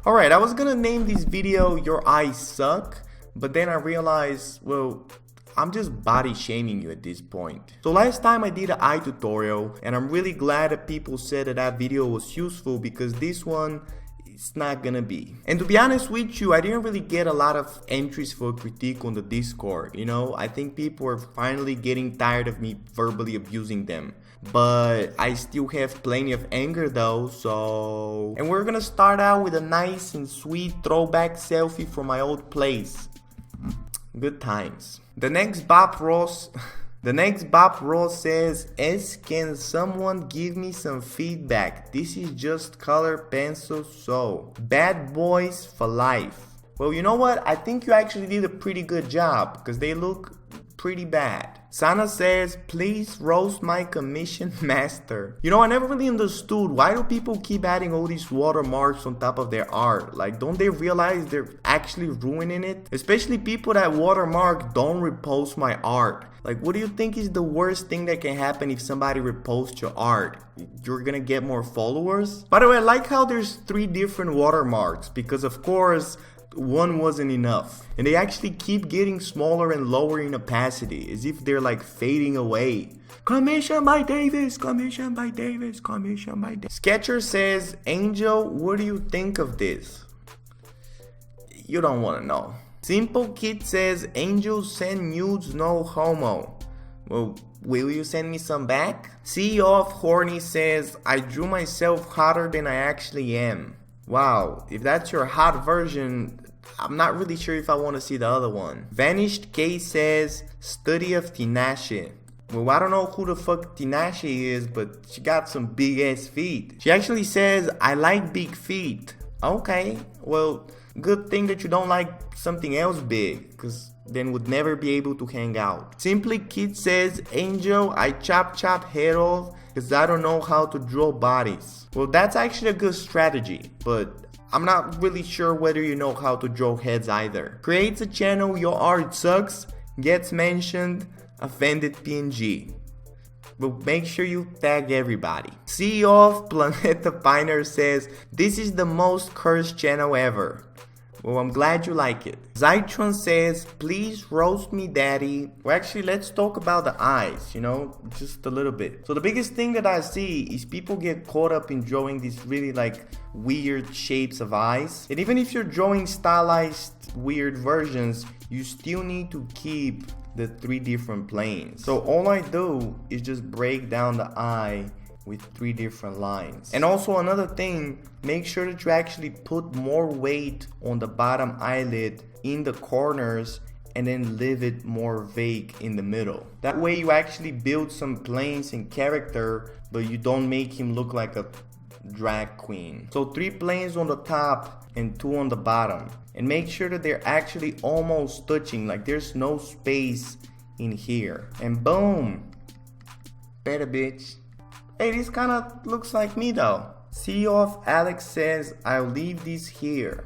Alright, I was gonna name this video Your Eyes Suck, but then I realized, well, I'm just body shaming you at this point. So last time I did an eye tutorial, and I'm really glad that people said that video was useful, because this one, it's not gonna be. And to be honest with you, I didn't really get a lot of entries for critique on the Discord, you know? I think people are finally getting tired of me verbally abusing them. But I still have plenty of anger though, so... And we're gonna start out with a nice and sweet throwback selfie from my old place. Good times. The next Bob Ross says, can someone give me some feedback? This is just color pencil, so bad boys for life. Well, you know what? I think you actually did a pretty good job, because they look pretty bad. Sana says, please roast my commission master. You know, I never really understood, why do people keep adding all these watermarks on top of their art? Like, don't they realize they're actually ruining it? Especially people that watermark don't repost my art. Like, what do you think is the worst thing that can happen if somebody reposts your art? You're gonna get more followers? By the way, I like how there's 3 different watermarks, because of course, one wasn't enough. And they actually keep getting smaller and lower in opacity, as if they're like fading away. Commission by Davis, commission by Davis, commission by Davis. Sketcher says, Angel, what do you think of this? You don't want to know. Simple Kid says, Angel send nudes, no homo. Well, will you send me some back? CEO of Horny says, I drew myself hotter than I actually am. Wow, if that's your hot version, I'm not really sure if I want to see the other one. Vanished K says, study of Tinashe. Well, I don't know who the fuck Tinashe is, but she got some big ass feet. She actually says, I like big feet. Okay, well, good thing that you don't like something else big, because then would never be able to hang out. Simply Kid says, Angel, I chop head off, because I don't know how to draw bodies. Well, that's actually a good strategy, but I'm not really sure whether you know how to draw heads either. Creates a channel, Your Art Sucks, gets mentioned, offended PNG. But make sure you tag everybody. CEO of Planeta Piner says, this is the most cursed channel ever. Well, I'm glad you like it. Zytron says, please roast me, daddy. Well, actually, let's talk about the eyes, you know, just a little bit. So the biggest thing that I see is people get caught up in drawing these really like weird shapes of eyes. And even if you're drawing stylized weird versions, you still need to keep the 3 different planes. So all I do is just break down the eye with 3 different lines. And also another thing, make sure that you actually put more weight on the bottom eyelid in the corners and then leave it more vague in the middle. That way you actually build some planes and character, but you don't make him look like a drag queen. So 3 planes on the top and 2 on the bottom. And make sure that they're actually almost touching, like there's no space in here. And boom! Better bitch. Hey, this kind of looks like me though. CEO of Alex says, I'll leave this here.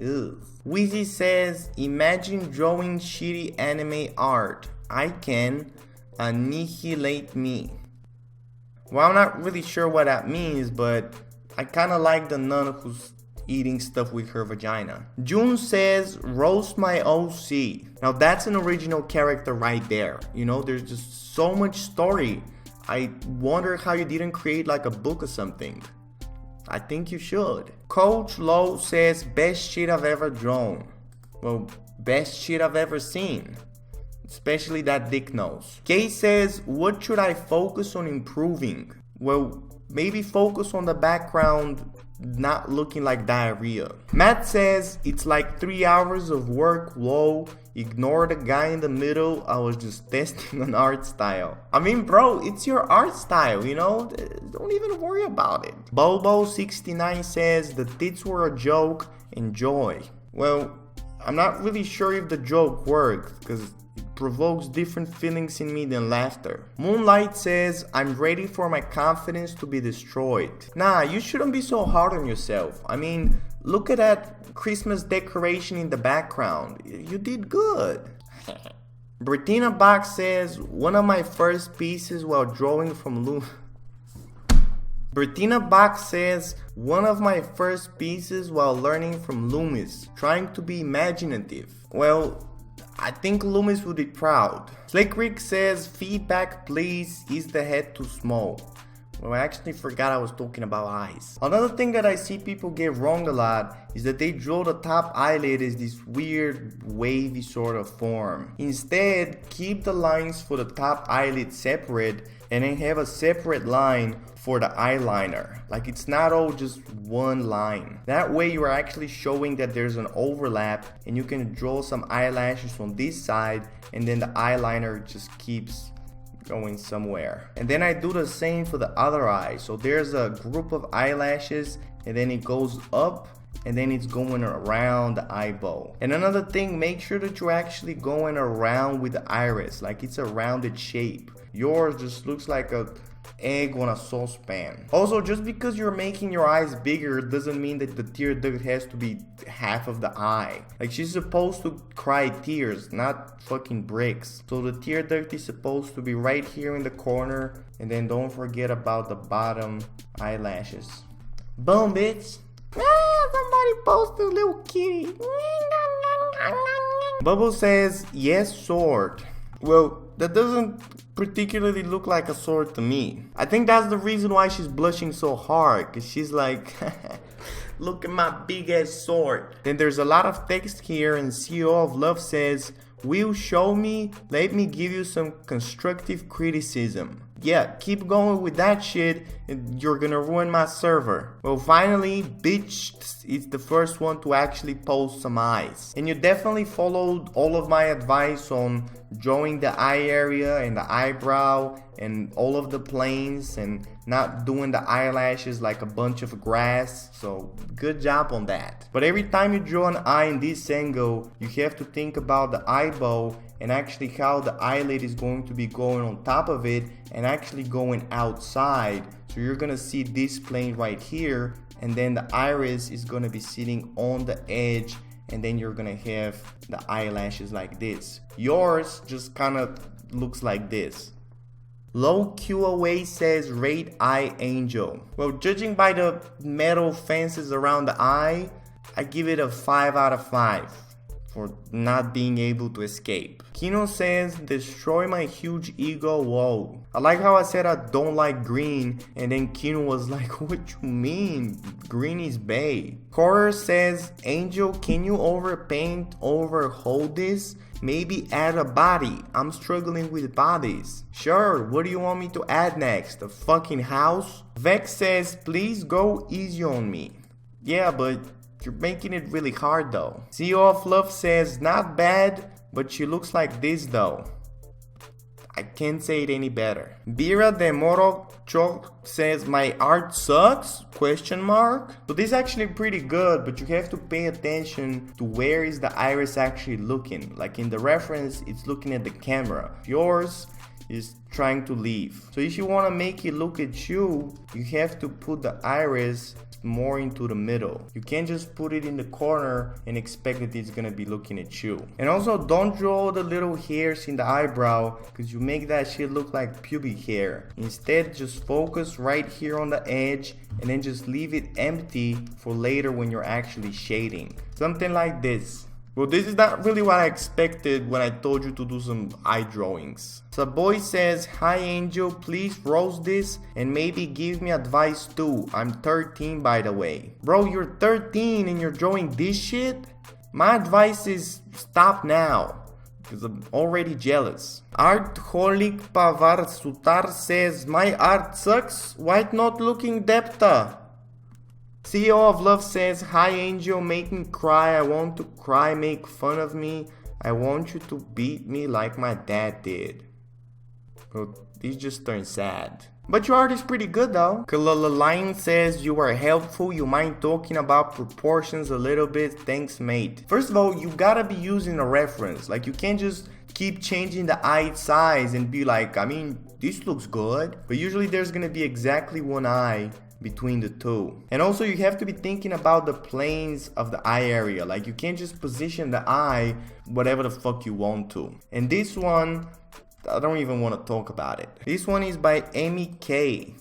Ugh. Wheezy says, imagine drawing shitty anime art. I can annihilate me. Well, I'm not really sure what that means, but I kind of like the nun who's eating stuff with her vagina. June says, roast my OC. Now that's an original character right there. You know, there's just so much story. I wonder how you didn't create like a book or something. I think you should. Coach Low says, best shit I've ever drawn. Well, best shit I've ever seen. Especially that dick nose. Kay says, what should I focus on improving? Well, maybe focus on the background not looking like diarrhea. Matt says, it's like 3 hours of work, whoa. Ignore the guy in the middle, I was just testing an art style. I mean, bro, it's your art style, you know? Don't even worry about it. Bobo69 says, the tits were a joke, enjoy. Well, I'm not really sure if the joke worked, because it provokes different feelings in me than laughter. Moonlight says, I'm ready for my confidence to be destroyed. Nah, you shouldn't be so hard on yourself. I mean, look at that Christmas decoration in the background. You did good. Bettina Bach says, one of my first pieces while drawing from Bertina Bach says, one of my first pieces while learning from Loomis, trying to be imaginative. Well, I think Loomis would be proud. Slick Rick says, feedback please, is the head too small? Well, I actually forgot I was talking about eyes. Another thing that I see people get wrong a lot is that they draw the top eyelid as this weird wavy sort of form. Instead, keep the lines for the top eyelid separate and then have a separate line for the eyeliner. Like it's not all just one line. That way you are actually showing that there's an overlap and you can draw some eyelashes on this side and then the eyeliner just keeps going somewhere. And then I do the same for the other eye. So there's a group of eyelashes and then it goes up and then it's going around the eyeball. And another thing, make sure that you're actually going around with the iris, like it's a rounded shape. Yours just looks like a egg on a saucepan. Also, just because you're making your eyes bigger doesn't mean that the tear duct has to be half of the eye. Like she's supposed to cry tears, not fucking bricks. So the tear duct is supposed to be right here in the corner, and then don't forget about the bottom eyelashes. Boom, bitch. Somebody posted a little kitty. Bubble says, yes, sword. Well, that doesn't particularly look like a sword to me. I think that's the reason why she's blushing so hard, because she's like, look at my big ass sword. Then there's a lot of text here, and CEO of Love says, will show me, let me give you some constructive criticism. Yeah, keep going with that shit and you're gonna ruin my server. Well, finally, bitch is the first one to actually post some eyes. And you definitely followed all of my advice on drawing the eye area and the eyebrow and all of the planes and not doing the eyelashes like a bunch of grass. So good job on that. But every time you draw an eye in this angle, you have to think about the eyeball and actually how the eyelid is going to be going on top of it and actually going outside. So you're gonna see this plane right here, and then the iris is gonna be sitting on the edge, and then you're gonna have the eyelashes like this. Yours just kind of looks like this. Low QOA says rate eye angel. Well, judging by the metal fences around the eye, I give it a 5 out of 5 for not being able to escape. Kino says, destroy my huge ego, whoa. I like how I said I don't like green, and then Kino was like, what you mean? Green is bae. Horror says, Angel, can you overpaint, overhold this? Maybe add a body. I'm struggling with bodies. Sure, what do you want me to add next? A fucking house? Vex says, please go easy on me. Yeah, but you're making it really hard though. CEO of Love says, not bad, but she looks like this though. I can't say it any better. Bira de Moro Chok says, my art sucks? Question mark. So this is actually pretty good, but you have to pay attention to where is the iris actually looking. Like in the reference, it's looking at the camera. Yours is trying to leave. So if you want to make it look at you, you have to put the iris more into the middle. You can't just put it in the corner and expect that it's gonna be looking at you. And also, don't draw the little hairs in the eyebrow, because you make that shit look like pubic hair. Instead, just focus right here on the edge and then just leave it empty for later when you're actually shading. Something like this. Well, this is not really what I expected when I told you to do some eye drawings. So boy says, hi Angel, please roast this and maybe give me advice too. I'm 13 by the way. Bro, you're 13 and you're drawing this shit? My advice is stop now, because I'm already jealous. Artholic Pavar Sutar says, my art sucks, why not looking depta? CEO of Love says, hi Angel, make me cry, I want to cry, make fun of me, I want you to beat me like my dad did. Well, this just turned sad. But your art is pretty good though. Kalalaline says, you are helpful, you mind talking about proportions a little bit, thanks mate. First of all, you gotta be using a reference, like you can't just keep changing the eye size and be like, I mean, this looks good. But usually there's gonna be exactly one eye between the two. And also you have to be thinking about the planes of the eye area. Like you can't just position the eye whatever the fuck you want to. And this one, I don't even want to talk about it. This one is by Amy K.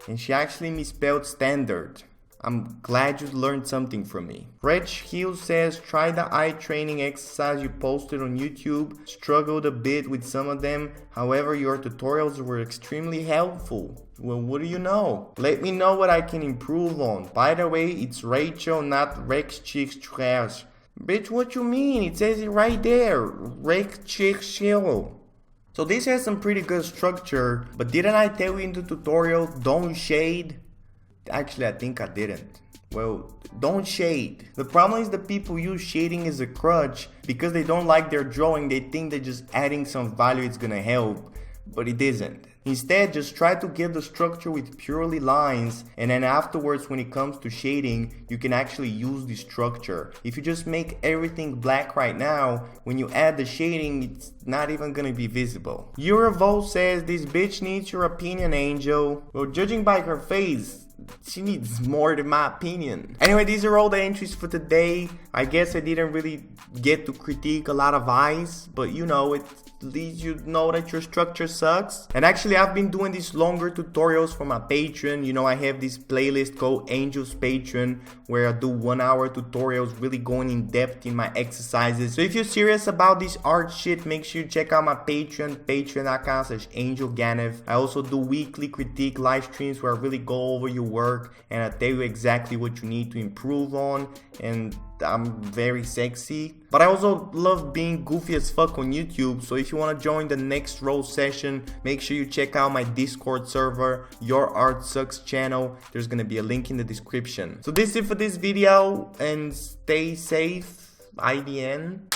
And she actually misspelled standard. I'm glad you learned something from me. Reg Hill says, try the eye training exercise you posted on YouTube. Struggled a bit with some of them. However, your tutorials were extremely helpful. Well, what do you know? Let me know what I can improve on. By the way, it's Rachel, not Rex Chicks Trash. Bitch, what you mean? It says it right there. Rex Chicks Show. So this has some pretty good structure, but didn't I tell you in the tutorial, don't shade? Actually, I think I didn't. Well, don't shade. The problem is that people use shading as a crutch because they don't like their drawing. They think that just adding some value is gonna help, but it isn't. Instead, just try to get the structure with purely lines, and then afterwards when it comes to shading, you can actually use the structure. If you just make everything black right now, when you add the shading, it's not even gonna be visible. Eurovolt says, this bitch needs your opinion, Angel. Well, judging by her face, she needs more than my opinion. Anyway, these are all the entries for today. I guess I didn't really get to critique a lot of eyes, but you know, at least you know that your structure sucks. And actually, I've been doing these longer tutorials for my Patreon. You know, I have this playlist called Angel's Patreon where I do 1 hour tutorials really going in depth in my exercises. So if you're serious about this art shit, make sure you check out my Patreon, patreon.com/AngelGanev. I also do weekly critique live streams where I really go over your work and I tell you exactly what you need to improve on, and I'm very sexy. But I also love being goofy as fuck on YouTube, so if you want to join the next roast session, make sure you check out my Discord server, Your Art Sucks channel. There's gonna be a link in the description. So this is it for this video, and stay safe. IDN.